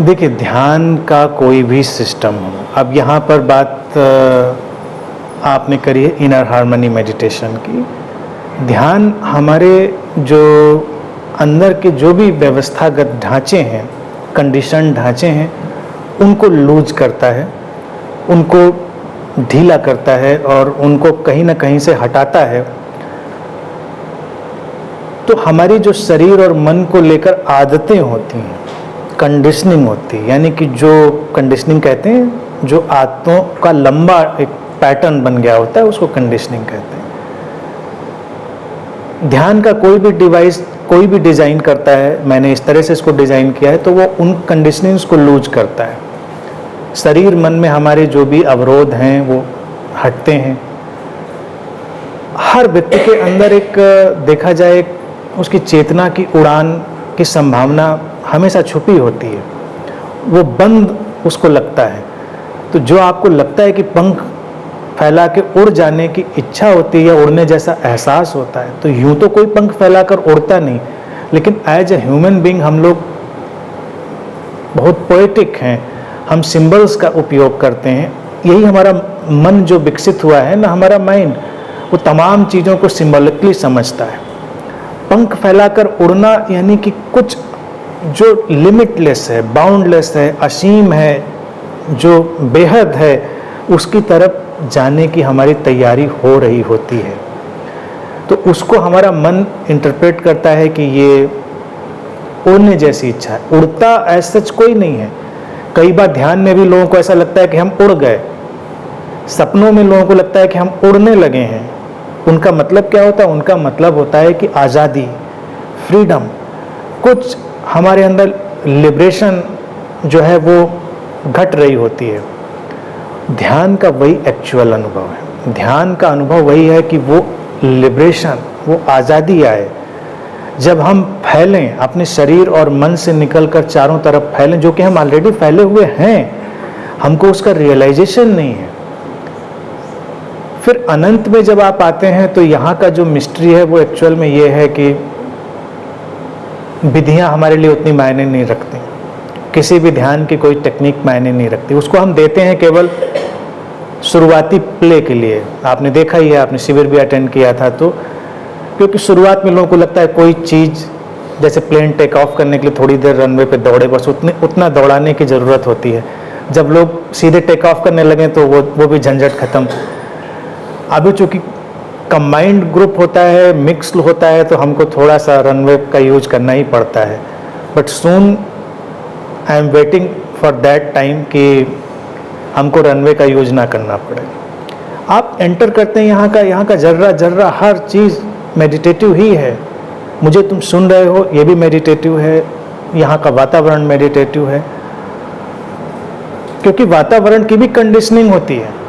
देखिए, ध्यान का कोई भी सिस्टम हो, अब यहाँ पर बात आपने करी है इनर हार्मनी मेडिटेशन की। ध्यान हमारे जो अंदर के जो भी व्यवस्थागत ढांचे हैं, कंडीशन ढांचे हैं, उनको लूज करता है, उनको ढीला करता है और उनको कहीं ना कहीं से हटाता है। तो हमारी जो शरीर और मन को लेकर आदतें होती हैं, कंडीशनिंग होती है, यानी कि जो कंडीशनिंग कहते हैं, जो आदतों का लंबा एक पैटर्न बन गया होता है, उसको कंडीशनिंग कहते हैं। ध्यान का कोई भी डिवाइस, कोई भी डिज़ाइन करता है, मैंने इस तरह से इसको डिज़ाइन किया है, तो वो उन कंडीशनिंग्स को लूज करता है। शरीर मन में हमारे जो भी अवरोध हैं वो हटते हैं। हर व्यक्ति के अंदर एक देखा जाए उसकी चेतना की उड़ान की संभावना हमेशा छुपी होती है, वो बंद उसको लगता है। तो जो आपको लगता है कि पंख फैला के उड़ जाने की इच्छा होती है या उड़ने जैसा एहसास होता है, तो यूं तो कोई पंख फैलाकर उड़ता नहीं, लेकिन एज ए ह्यूमन बीइंग हम लोग बहुत पोएटिक हैं, हम सिंबल्स का उपयोग करते हैं। यही हमारा मन जो विकसित हुआ है ना, हमारा माइंड, वो तमाम चीज़ों को सिंबॉलिकली समझता है। पंख फैलाकर उड़ना यानी कि कुछ जो लिमिटलेस है, बाउंडलेस है, असीम है, जो बेहद है, उसकी तरफ जाने की हमारी तैयारी हो रही होती है। तो उसको हमारा मन इंटरप्रेट करता है कि ये उड़ने जैसी इच्छा है। उड़ता ऐसा सच कोई नहीं है। कई बार ध्यान में भी लोगों को ऐसा लगता है कि हम उड़ गए, सपनों में लोगों को लगता है कि हम उड़ने लगे हैं। उनका मतलब क्या होता है? उनका मतलब होता है कि आज़ादी, फ्रीडम, कुछ हमारे अंदर लिबरेशन जो है वो घट रही होती है। ध्यान का वही एक्चुअल अनुभव है। ध्यान का अनुभव वही है कि वो लिबरेशन, वो आज़ादी आए। जब हम फैलें, अपने शरीर और मन से निकलकर चारों तरफ फैलें, जो कि हम ऑलरेडी फैले हुए हैं, हमको उसका रियलाइजेशन नहीं है। फिर अनंत में जब आप आते हैं तो यहाँ का जो मिस्ट्री है वो एक्चुअल में ये है कि विधियाँ हमारे लिए उतनी मायने नहीं रखती, किसी भी ध्यान की कोई टेक्निक मायने नहीं रखती। उसको हम देते हैं केवल शुरुआती प्ले के लिए। आपने देखा ही है, आपने शिविर भी अटेंड किया था, तो क्योंकि शुरुआत में लोगों को लगता है कोई चीज़, जैसे प्लेन टेक ऑफ करने के लिए थोड़ी देर रनवे पे दौड़े, बस उतना दौड़ाने की ज़रूरत होती है। जब लोग सीधे टेक ऑफ करने लगे तो वो भी झंझट खत्म। अभी चूँकि कंबाइंड ग्रुप होता है, मिक्स्ड होता है, तो हमको थोड़ा सा रनवे का यूज करना ही पड़ता है। But soon I am waiting for that time कि हमको रनवे का यूज ना करना पड़े। आप एंटर करते हैं, यहाँ का जर्रा जर्रा हर चीज़ मेडिटेटिव ही है। मुझे तुम सुन रहे हो, ये भी मेडिटेटिव है। यहाँ का वातावरण मेडिटेटिव है, क्योंकि वातावरण की भी कंडीशनिंग होती है।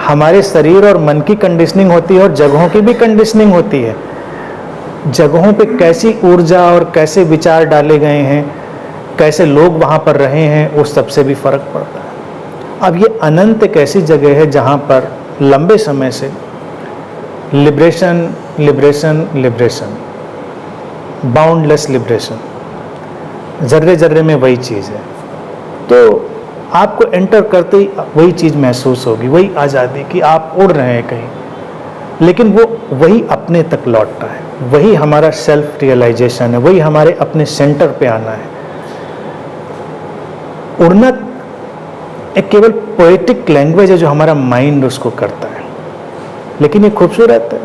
हमारे शरीर और मन की कंडीशनिंग होती है और जगहों की भी कंडीशनिंग होती है। जगहों पे कैसी ऊर्जा और कैसे विचार डाले गए हैं, कैसे लोग वहाँ पर रहे हैं, उस सबसे भी फर्क पड़ता है। अब ये अनंत एक ऐसी जगह है जहाँ पर लंबे समय से liberation, liberation, liberation, boundless liberation, जर्रे जर्रे में वही चीज़ है। तो आपको एंटर करते ही वही चीज़ महसूस होगी, वही आज़ादी कि आप उड़ रहे हैं कहीं, लेकिन वो वही अपने तक लौटता है। वही हमारा सेल्फ रियलाइजेशन है, वही हमारे अपने सेंटर पे आना है। उड़ना एक केवल पोएटिक लैंग्वेज है जो हमारा माइंड उसको करता है, लेकिन ये खूबसूरत है।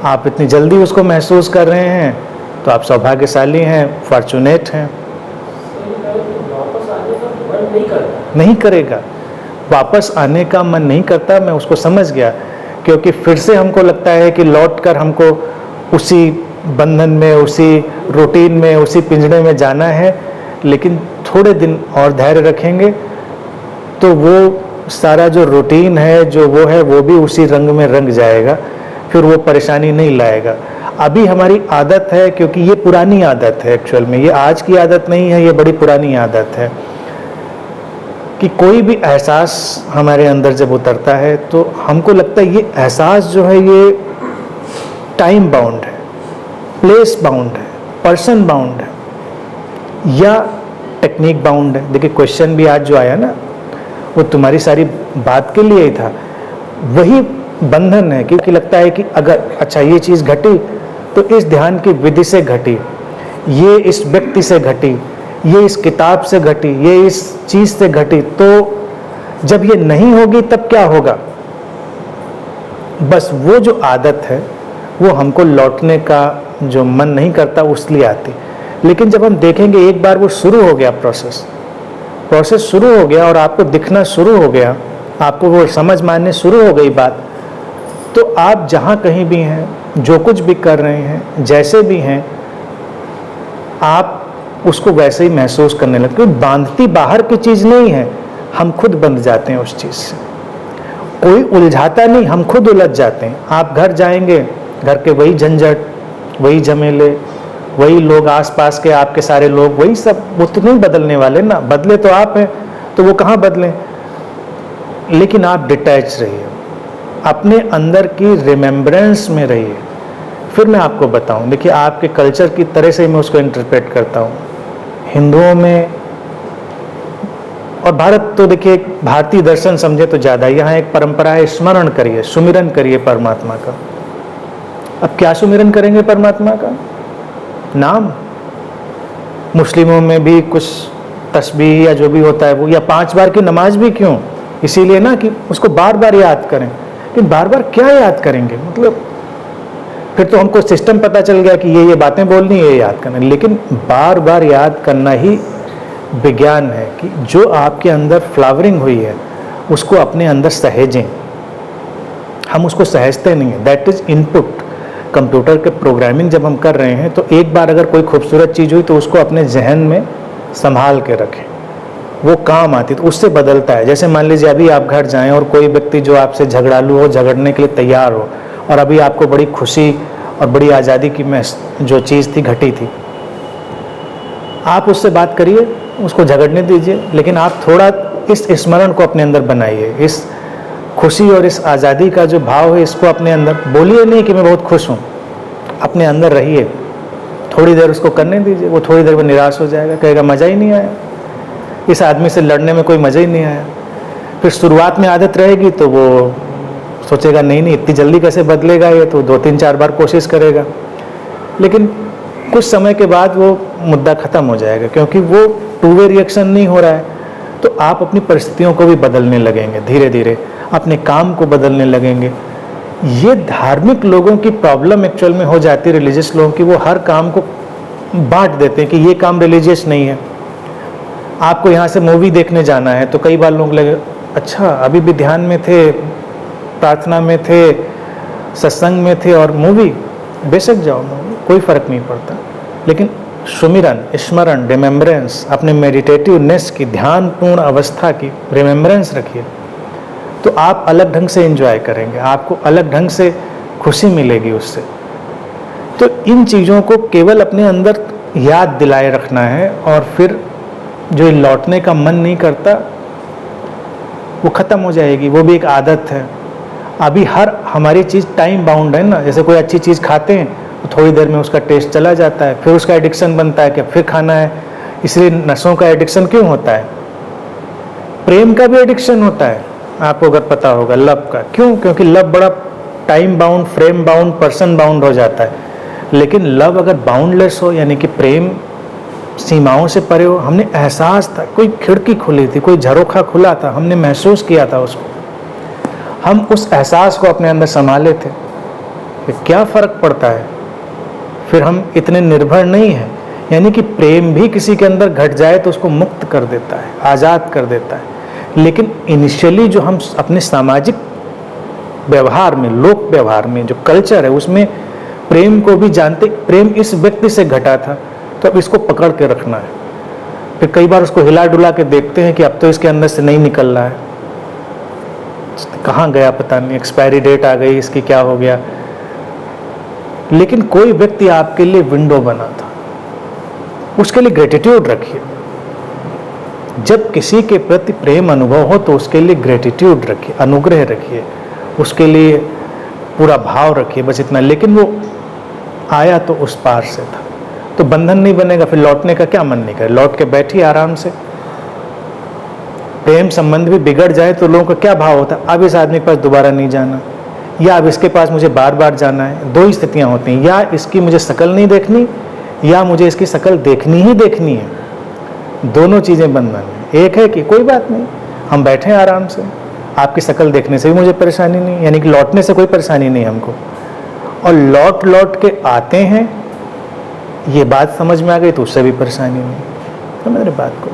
आप इतनी जल्दी उसको महसूस कर रहे हैं तो आप सौभाग्यशाली हैं, फॉर्चुनेट हैं। नहीं करेगा, वापस आने का मन नहीं करता, मैं उसको समझ गया। क्योंकि फिर से हमको लगता है कि लौटकर हमको उसी बंधन में, उसी रूटीन में, उसी पिंजड़े में जाना है। लेकिन थोड़े दिन और धैर्य रखेंगे तो वो सारा जो रूटीन है, जो वो है, वो भी उसी रंग में रंग जाएगा, फिर वो परेशानी नहीं लाएगा। अभी हमारी आदत है, क्योंकि ये पुरानी आदत है एक्चुअल में, ये आज की आदत नहीं है, ये बड़ी पुरानी आदत है कि कोई भी एहसास हमारे अंदर जब उतरता है तो हमको लगता है ये एहसास जो है ये टाइम बाउंड है, प्लेस बाउंड है, पर्सन बाउंड है, या टेक्निक बाउंड है। देखिए क्वेश्चन भी आज जो आया ना, वो तुम्हारी सारी बात के लिए ही था। वही बंधन है, क्योंकि लगता है कि अगर अच्छा ये चीज़ घटी तो इस ध्यान की विधि से घटी, ये इस व्यक्ति से घटी, ये इस किताब से घटी, ये इस चीज़ से घटी, तो जब ये नहीं होगी तब क्या होगा। बस वो जो आदत है वो हमको लौटने का जो मन नहीं करता उसलिए आती। लेकिन जब हम देखेंगे एक बार वो शुरू हो गया, प्रोसेस शुरू हो गया और आपको दिखना शुरू हो गया, आपको वो समझ मानने शुरू हो गई बात, तो आप जहाँ कहीं भी हैं, जो कुछ भी कर रहे हैं, जैसे भी हैं, आप उसको वैसे ही महसूस करने लगते। क्योंकि बांधती बाहर की चीज़ नहीं है, हम खुद बंध जाते हैं उस चीज़ से। कोई उलझाता नहीं, हम खुद उलझ जाते हैं। आप घर जाएंगे, घर के वही झंझट, वही झमेले, वही लोग आसपास के आपके सारे लोग, वही सब, वो तो नहीं बदलने वाले ना। बदले तो आप हैं, तो वो कहाँ बदलें। लेकिन आप डिटैच रहिए, अपने अंदर की रिमेम्बरेंस में रहिए। फिर मैं आपको बताऊं, देखिए आपके कल्चर की तरह से मैं उसको इंटरप्रेट करता हूं। हिंदुओं में और भारत तो देखिए भारतीय दर्शन समझे तो ज़्यादा, यहाँ एक परंपरा है, स्मरण करिए, सुमिरन करिए परमात्मा का। अब क्या सुमिरन करेंगे परमात्मा का? नाम। मुस्लिमों में भी कुछ तस्बीह या जो भी होता है वो, या 5 बार की नमाज भी क्यों? इसीलिए ना कि उसको बार बार याद करें। लेकिन बार बार क्या याद करेंगे? मतलब फिर तो हमको सिस्टम पता चल गया कि ये बातें बोलनी है, ये याद करना। लेकिन बार बार याद करना ही विज्ञान है कि जो आपके अंदर फ्लावरिंग हुई है उसको अपने अंदर सहेजें। हम उसको सहेजते नहीं है, दैट इज इनपुट। कंप्यूटर के प्रोग्रामिंग जब हम कर रहे हैं तो एक बार अगर कोई खूबसूरत चीज़ हुई तो उसको अपने जहन में संभाल के रखें, वो काम आती, तो उससे बदलता है। जैसे मान लीजिए अभी आप घर जाएं और कोई व्यक्ति जो आपसे झगड़ालू हो, झगड़ने के लिए तैयार हो, और अभी आपको बड़ी खुशी और बड़ी आज़ादी की जो चीज़ थी घटी थी, आप उससे बात करिए, उसको झगड़ने दीजिए, लेकिन आप थोड़ा इस स्मरण को अपने अंदर बनाइए। इस खुशी और इस आज़ादी का जो भाव है इसको अपने अंदर, बोलिए नहीं कि मैं बहुत खुश हूँ, अपने अंदर रहिए। थोड़ी देर उसको करने दीजिए, वो थोड़ी देर में निराश हो जाएगा, कहेगा मज़ा ही नहीं आया, इस आदमी से लड़ने में कोई मज़ा ही नहीं आया। फिर शुरुआत में आदत रहेगी तो वो सोचेगा नहीं नहीं इतनी जल्दी कैसे बदलेगा ये, तो 2-3-4 बार कोशिश करेगा। लेकिन कुछ समय के बाद वो मुद्दा ख़त्म हो जाएगा, क्योंकि वो टू वे रिएक्शन नहीं हो रहा है। तो आप अपनी परिस्थितियों को भी बदलने लगेंगे, धीरे धीरे अपने काम को बदलने लगेंगे। ये धार्मिक लोगों की प्रॉब्लम एक्चुअल में हो जाती है, रिलीजियस लोगों की। वो हर काम को बांट देते हैं कि ये काम रिलीजियस नहीं है। आपको यहाँ से मूवी देखने जाना है तो कई बार लोग लगे अच्छा अभी भी ध्यान में थे, प्रार्थना में थे, सत्संग में थे, और मूवी, बेशक जाओ मूवी, कोई फ़र्क नहीं पड़ता। लेकिन सुमिरन, स्मरण, रिमेम्बरेंस, अपने मेडिटेटिवनेस की, ध्यानपूर्ण अवस्था की रिमेम्बरेंस रखिए, तो आप अलग ढंग से एंजॉय करेंगे, आपको अलग ढंग से खुशी मिलेगी उससे। तो इन चीज़ों को केवल अपने अंदर याद दिलाए रखना है, और फिर जो लौटने का मन नहीं करता वो ख़त्म हो जाएगी। वो भी एक आदत है। अभी हर हमारी चीज़ टाइम बाउंड है ना। जैसे कोई अच्छी चीज़ खाते हैं तो थोड़ी देर में उसका टेस्ट चला जाता है, फिर उसका एडिक्शन बनता है कि फिर खाना है। इसलिए नशों का एडिक्शन क्यों होता है? प्रेम का भी एडिक्शन होता है, आपको अगर पता होगा, लव का। क्यों? क्योंकि लव बड़ा time bound, frame bound, person bound हो जाता है। लेकिन लव अगर बाउंडलेस हो, यानी कि प्रेम सीमाओं से परे हो, हमने एहसास था, कोई खिड़की खुली थी, कोई झरोखा खुला था, हमने महसूस किया था उसको, हम उस एहसास को अपने अंदर संभाले थे कि क्या फ़र्क पड़ता है, फिर हम इतने निर्भर नहीं हैं। यानी कि प्रेम भी किसी के अंदर घट जाए तो उसको मुक्त कर देता है, आज़ाद कर देता है। लेकिन इनिशियली जो हम अपने सामाजिक व्यवहार में, लोक व्यवहार में जो कल्चर है, उसमें प्रेम को भी जानते, प्रेम इस व्यक्ति से घटा था तो अब इसको पकड़ के रखना है। फिर कई बार उसको हिला डुला के देखते हैं कि अब तो इसके अंदर से नहीं निकल रहा है, कहाँ गया पता नहीं, एक्सपायरी डेट आ गई, इसकी क्या हो गया। लेकिन कोई व्यक्ति आपके लिए विंडो बना था, उसके लिए ग्रेटिट्यूड रखिए। जब किसी के प्रति प्रेम अनुभव हो तो उसके लिए ग्रेटिट्यूड रखिए, अनुग्रह रखिए, उसके लिए पूरा भाव रखिए, बस इतना। लेकिन वो आया तो उस पार से था, तो बंधन नहीं बनेगा, फिर लौटने का क्या मन नहीं करे, लौट के बैठिए आराम से। प्रेम संबंध भी बिगड़ जाए तो लोगों का क्या भाव होता है, अब इस आदमी के पास दोबारा नहीं जाना, या अब इसके पास मुझे बार बार जाना है। दो ही स्थितियां होती हैं, या इसकी मुझे शकल नहीं देखनी, या मुझे इसकी शकल देखनी ही देखनी है। दोनों चीज़ें बंधन है। एक है कि कोई बात नहीं, हम बैठे हैं आराम से, आपकी शकल देखने से भी मुझे परेशानी नहीं, यानी कि लौटने से कोई परेशानी नहीं हमको, और लौट लौट के आते हैं, ये बात समझ में आ गई तो उससे भी परेशानी नहीं। तो मेरे बात को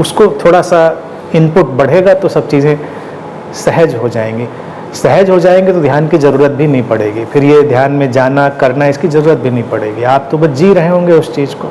उसको थोड़ा सा इनपुट बढ़ेगा तो सब चीज़ें सहज हो जाएंगी। सहज हो जाएंगे तो ध्यान की ज़रूरत भी नहीं पड़ेगी, फिर ये ध्यान में जाना करना इसकी ज़रूरत भी नहीं पड़ेगी। आप तो बस जी रहे होंगे उस चीज़ को।